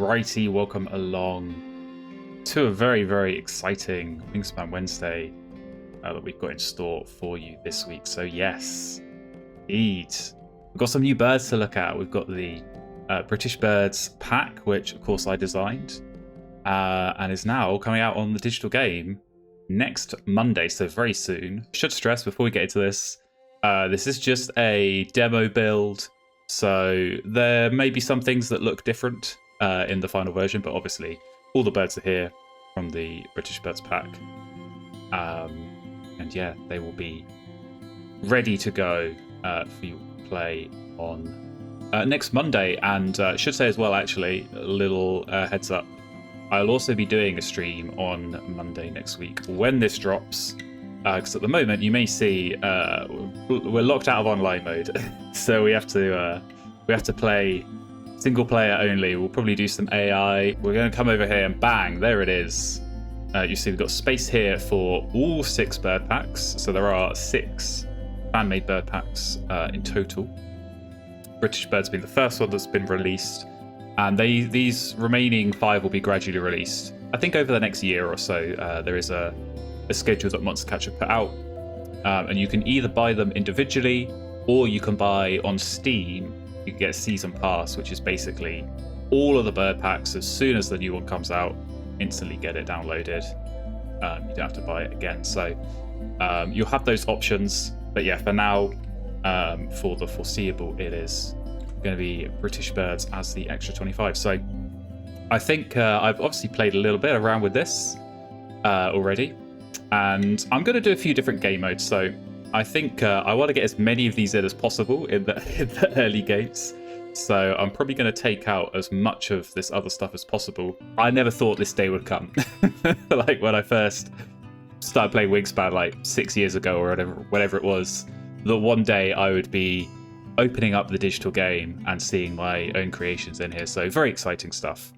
Alrighty, welcome along to a very, very exciting Wingspan Wednesday that we've got in store for you this week. So yes, indeed, we've got some new birds to look at. We've got the British Birds pack, which of course I designed, and is now coming out on the digital game next Monday, so very soon. Should stress before we get into this, this is just a demo build, so there may be some things that look different in the final version, but obviously all the birds are here from the British Birds pack, and yeah, they will be ready to go for you to play on next Monday. And should say as well, actually, a little heads up, I'll also be doing a stream on Monday next week when this drops, because at the moment you may see we're locked out of online mode, so we have to play single player only. We'll probably do some AI. We're going to come over here and bang, there it is. You see we've got space here for all 6 bird packs, so there are 6 fan-made bird packs in total. British Birds being the first one that's been released, and these remaining 5 will be gradually released. I think over the next year or so, there is a schedule that Monster Catcher put out, and you can either buy them individually, or you can buy on Steam. You can get a season pass, which is basically all of the bird packs. As soon as the new one comes out, instantly get it downloaded. You don't have to buy it again. So you'll have those options. But yeah, for now, for the foreseeable, it is going to be British Birds as the extra 25. So I think I've obviously played a little bit around with this already, and I'm going to do a few different game modes. So I think I want to get as many of these in as possible in the early games. So I'm probably going to take out as much of this other stuff as possible. I never thought this day would come. Like when I first started playing Wingspan like 6 years ago or whatever it was, that one day I would be opening up the digital game and seeing my own creations in here. So very exciting stuff.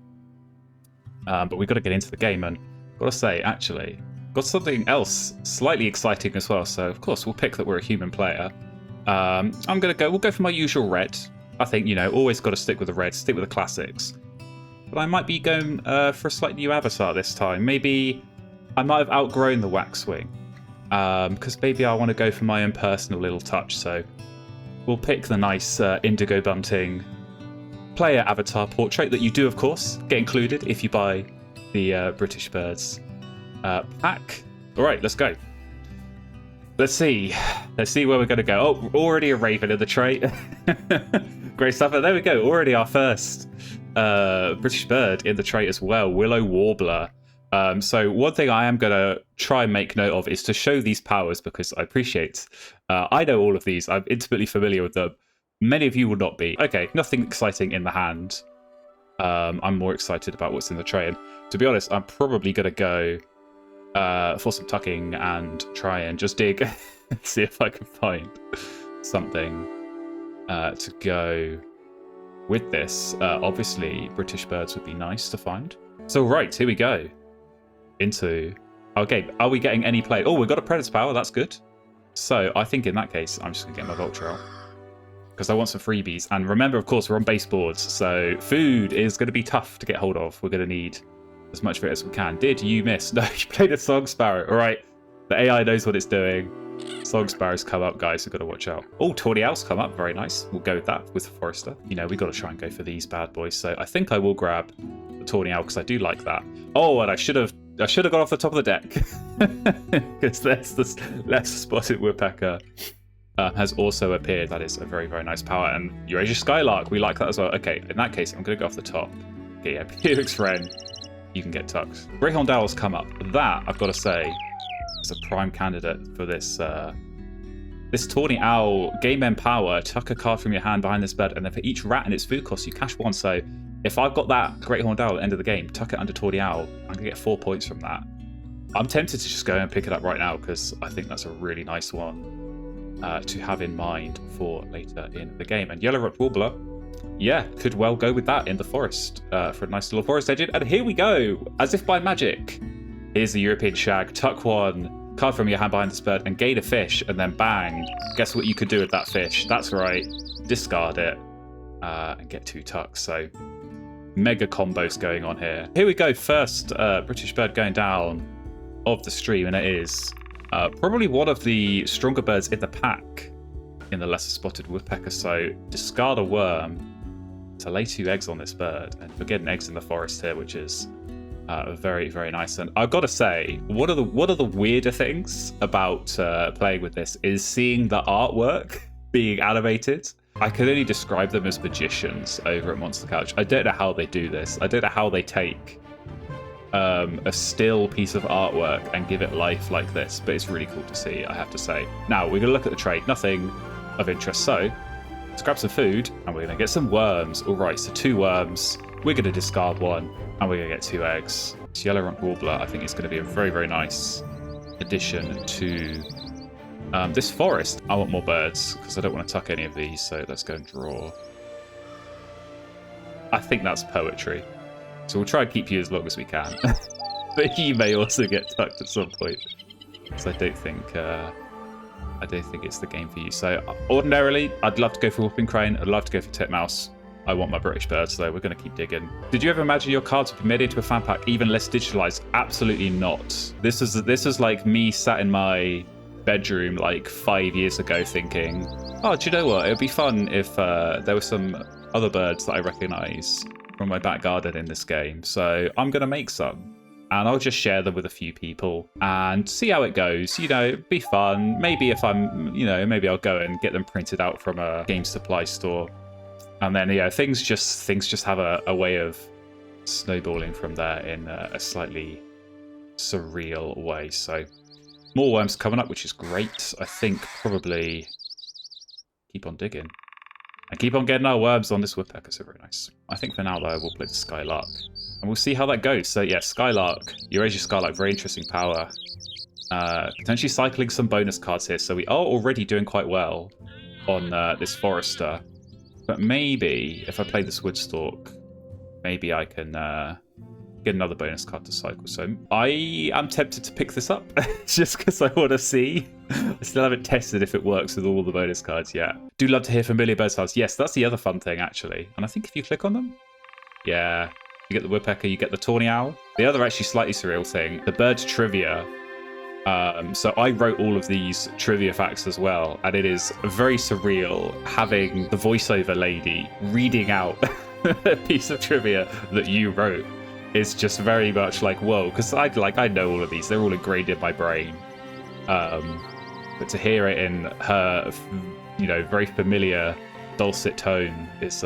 But we've got to get into the game, and I've got to say, actually, got something else slightly exciting as well. So of course we'll pick that we're a human player. We'll go for my usual red. I think, always got to stick with the red, stick with the classics. But I might be going for a slightly new avatar this time. Maybe I might have outgrown the waxwing, because maybe I want to go for my own personal little touch. So we'll pick the nice indigo bunting player avatar portrait that you do, of course, get included if you buy the British Birds pack. All right, let's go. Let's see where we're going to go. Oh, already a raven in the trait. Great stuff. And there we go. Already our first British bird in the trait as well. Willow Warbler. So one thing I am going to try and make note of is to show these powers, because I appreciate I know all of these. I'm intimately familiar with them. Many of you will not be. Okay, nothing exciting in the hand. I'm more excited about what's in the tray. And to be honest, I'm probably going to go for some tucking and try and just dig and see if I can find something to go with this. Obviously, British Birds would be nice to find. So right, here we go. Into our game. Are we getting any play? Oh, we've got a Predator power. That's good. So I think in that case, I'm just going to get my Vulture out, because I want some freebies. And remember, of course, we're on base boards, so food is going to be tough to get hold of. We're going to need as much of it as we can. Did you miss? No, you played a Song Sparrow. All right, the AI knows what it's doing. Song Sparrows come up, guys. We've got to watch out. Oh, Tawny Owls come up. Very nice. We'll go with that with Forester. We've got to try and go for these bad boys. So I think I will grab the Tawny Owl, because I do like that. Oh, and I should have gone off the top of the deck, because that's the spotted woodpecker. Has also appeared. That is a very, very nice power. And Eurasia Skylark, we like that as well. Okay, in that case, I'm going to go off the top. Okay, yeah, Helix Wren, you can get tucked. Greyhound Owls come up. That, I've got to say, is a prime candidate for this this Tawny Owl. Game end power, tuck a card from your hand behind this bird, and then for each rat and its food cost, you cash 1. So if I've got that Great Horned Owl at the end of the game, tuck it under Tawny Owl, I'm going to get 4 points from that. I'm tempted to just go and pick it up right now, because I think that's a really nice one to have in mind for later in the game. And Yellow-Rumped Warbler, yeah, could well go with that in the forest for a nice little forest agent. And here we go, as if by magic. Here's the European Shag. Tuck 1, card from your hand behind this bird, and gain a fish, and then bang. Guess what you could do with that fish? That's right, discard it and get 2 tucks. So mega combos going on here. Here we go. First British bird going down of the stream, and it is probably one of the stronger birds in the pack in the lesser spotted woodpecker. So discard a worm to lay 2 eggs on this bird, and we're getting eggs in the forest here, which is very, very nice. And I've got to say, one of the weirder things about playing with this is seeing the artwork being animated. I can only describe them as magicians over at Monster Couch. I don't know how they do this. I don't know how they take a still piece of artwork and give it life like this, but it's really cool to see, I have to say. Now, we're going to look at the trade. Nothing of interest. So, let's grab some food, and we're going to get some worms. All right, so 2 worms. We're going to discard 1, and we're going to get 2 eggs. This yellow rump warbler, I think, is going to be a very, very nice addition to this forest. I want more birds, because I don't want to tuck any of these, so let's go and draw. I think that's poetry. So we'll try and keep you as long as we can. But you may also get tucked at some point. So I don't think it's the game for you. So ordinarily, I'd love to go for whooping crane. I'd love to go for titmouse. I want my British birds, though. We're going to keep digging. Did you ever imagine your cards would be made into a fan pack, even less digitalized? Absolutely not. This is like me sat in my bedroom like 5 years ago thinking, oh, do you know what? It would be fun if there were some other birds that I recognize from my back garden in this game. So I'm going to make some, and I'll just share them with a few people and see how it goes. You know, it'd be fun. Maybe if I'm, maybe I'll go and get them printed out from a game supply store. And then, things just have a way of snowballing from there in a slightly surreal way. So more worms coming up, which is great. I think probably keep on digging and keep on getting our worms on this woodpecker. So very nice. I think for now, though, we'll play the Skylark, and we'll see how that goes. So yeah, Skylark, Eurasia Skylark, very interesting power. Potentially cycling some bonus cards here. So we are already doing quite well on this Forester. But maybe if I play this Woodstalk, maybe I can get another bonus card to cycle. So I am tempted to pick this up just because I want to see. I still haven't tested if it works with all the bonus cards yet. Do love to hear familiar bird sounds. Yes, that's the other fun thing, actually. And I think if you click on them, yeah, you get the woodpecker, you get the tawny owl. The other actually slightly surreal thing, the bird trivia. So I wrote all of these trivia facts as well, and it is very surreal having the voiceover lady reading out a piece of trivia that you wrote. Is just very much like, whoa, because I know all of these, they're all ingrained in my brain. But to hear it in her, very familiar dulcet tone is,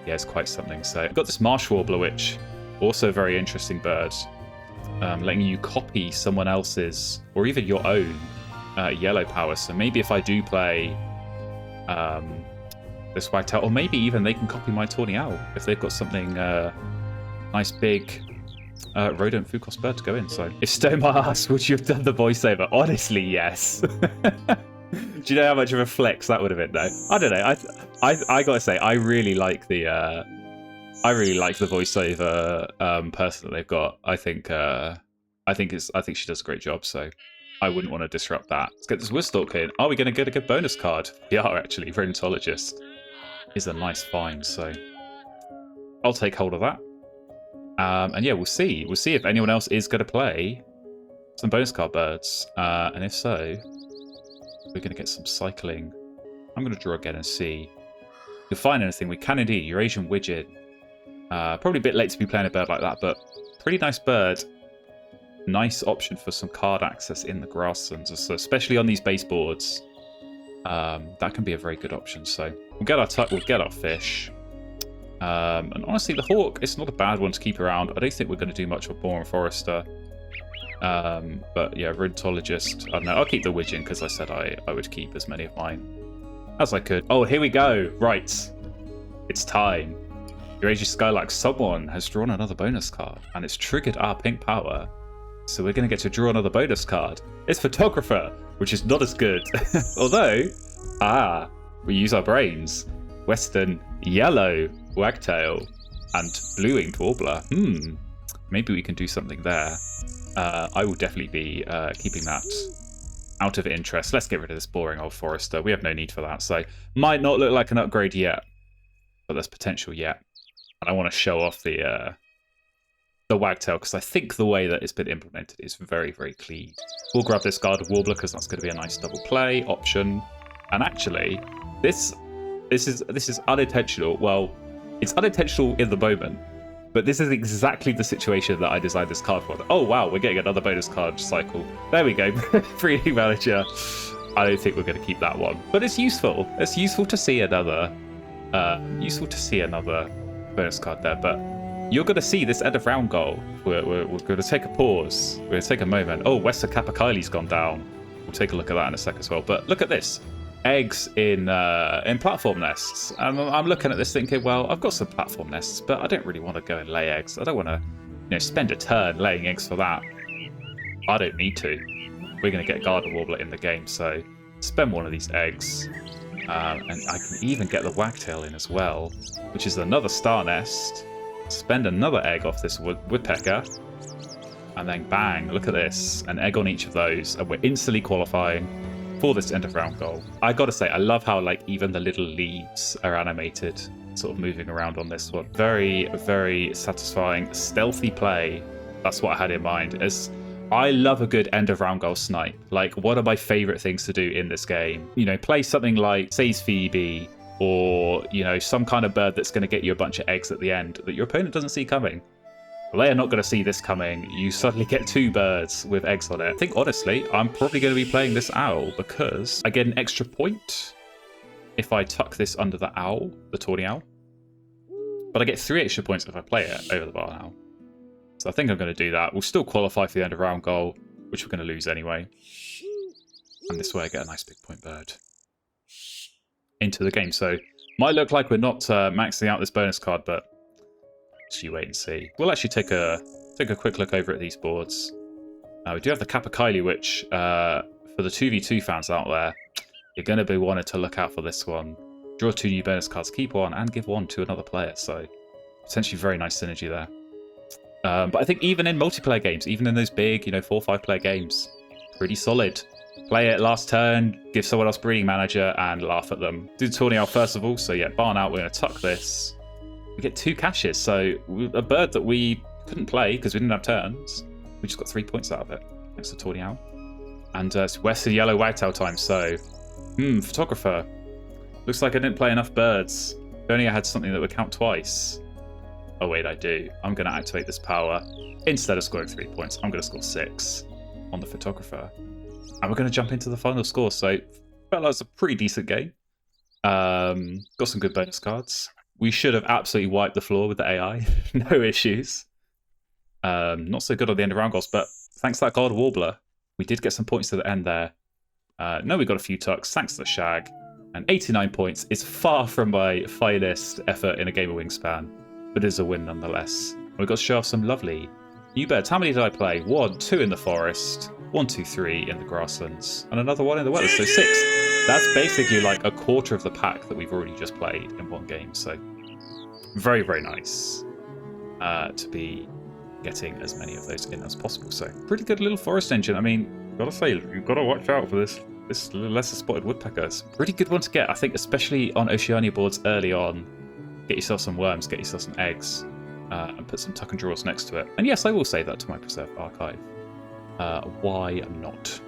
it's quite something. So I've got this marsh warbler, which also a very interesting bird. Letting you copy someone else's or even your own yellow power. So maybe if I do play this wagtail, or maybe even they can copy my tawny owl if they've got something nice big rodent food cost bird to go in. So if Stomar asks, would you have done the voiceover? Honestly, yes. Do you know how much of a flex that would have been? No, I don't know. I gotta say, I really like the voiceover person that they've got. I think she does a great job. So I wouldn't want to disrupt that. Let's get this Woodstock in. Are we going to get a good bonus card? We are actually. Rodentologist is a nice find. So I'll take hold of that. And yeah, we'll see. We'll see if anyone else is going to play some bonus card birds. And if so, we're going to get some cycling. I'm going to draw again and see. If we find anything, we can indeed. Eurasian Widget. Probably a bit late to be playing a bird like that, but pretty nice bird. Nice option for some card access in the grasslands, so especially on these base boards. That can be a very good option. So we'll get our fish. And honestly, the hawk, it's not a bad one to keep around. I don't think we're going to do much with Boar and Forester. But yeah, Rodentologist. I don't know. I'll keep the Widgeon because I said I would keep as many of mine as I could. Oh, here we go. Right. It's time. Eurasia Skylark, someone has drawn another bonus card, and it's triggered our pink power. So we're going to get to draw another bonus card. It's Photographer, which is not as good. Although, we use our brains. Western Yellow Wagtail and Blue-winged Warbler. Maybe we can do something there. I will definitely be keeping that out of interest. Let's get rid of this boring old Forester. We have no need for that. So might not look like an upgrade yet, but there's potential yet. And I want to show off the wagtail, because I think the way that it's been implemented is very, very clean. We'll grab this Guarded Warbler because that's going to be a nice double play option. And actually, this is unintentional. Well, it's unintentional in the moment, but this is exactly the situation that I designed this card for. Oh wow, we're getting another bonus card cycle. There we go. Breeding Manager. I don't think we're going to keep that one, but it's useful. It's useful to see another bonus card there, but you're going to see this end of round goal. We're going to take a pause. We're going to take a moment. Oh, Wester Kapakaile's gone down. We'll take a look at that in a sec as well. But look at this. Eggs in platform nests. And I'm looking at this thinking, well, I've got some platform nests, but I don't really want to go and lay eggs. I don't want to spend a turn laying eggs for that. I don't need to. We're going to get Guarded Warbler in the game, so spend one of these eggs. And I can even get the wagtail in as well, which is another star nest. Spend another egg off this woodpecker, and then bang, look at this, an egg on each of those, and we're instantly qualifying for this end of round goal. I gotta say, I love how like even the little leaves are animated, sort of moving around on this one. Very, very satisfying, stealthy play. That's what I had in mind. As I love a good end of round goal snipe. Like, one of my favorite things to do in this game. Play something like Say's Phoebe, or, some kind of bird that's going to get you a bunch of eggs at the end that your opponent doesn't see coming. Well, they are not going to see this coming. You suddenly get 2 birds with eggs on it. I think, honestly, I'm probably going to be playing this owl because I get an extra point if I tuck this under the owl, the tawny owl. But I get 3 extra points if I play it over the barn owl. So I think I'm going to do that. We'll still qualify for the end of round goal, which we're going to lose anyway. And this way I get a nice big point bird into the game. So might look like we're not maxing out this bonus card, but you wait and see. We'll actually take a quick look over at these boards. We do have the Kapakaili, which for the 2v2 fans out there, you're going to be wanting to look out for this one. Draw 2 new bonus cards, keep 1, and give 1 to another player. So potentially very nice synergy there. But I think even in multiplayer games, even in those big, 4 or 5 player games, pretty solid. Play it last turn, give someone else Breeding Manager, and laugh at them. Do the Tawny Owl first of all, so yeah, barn out, we're going to tuck this. We get 2 caches, so a bird that we couldn't play because we didn't have turns. We just got 3 points out of it, thanks to Tawny Owl. And it's Western Yellow Wagtail time, so... photographer. Looks like I didn't play enough birds. If only I had something that would count twice. Oh wait, I do. I'm going to activate this power. Instead of scoring 3 points, I'm going to score 6 on the photographer. And we're going to jump into the final score. So, felt like it was a pretty decent game. Got some good bonus cards. We should have absolutely wiped the floor with the AI. No issues. Not so good on the end of round goals, but thanks to that Guarded Warbler, we did get some points to the end there. No, we got a few tucks, thanks to the shag. And 89 points is far from my finest effort in a game of Wingspan, but it is a win nonetheless. We've got to show off some lovely new birds. How many did I play? 1, 2 in the forest, 1, 2, 3 in the grasslands, and another 1 in the wetlands, so 6. That's basically like a quarter of the pack that we've already just played in one game, so very, very nice to be getting as many of those in as possible. So pretty good little forest engine. I mean, gotta say, you've got to watch out for this lesser spotted woodpecker. It's a pretty good one to get, I think, especially on Oceania boards early on. Get yourself some worms, get yourself some eggs, and put some tuck and draws next to it. And yes, I will save that to my preserved archive. Why not?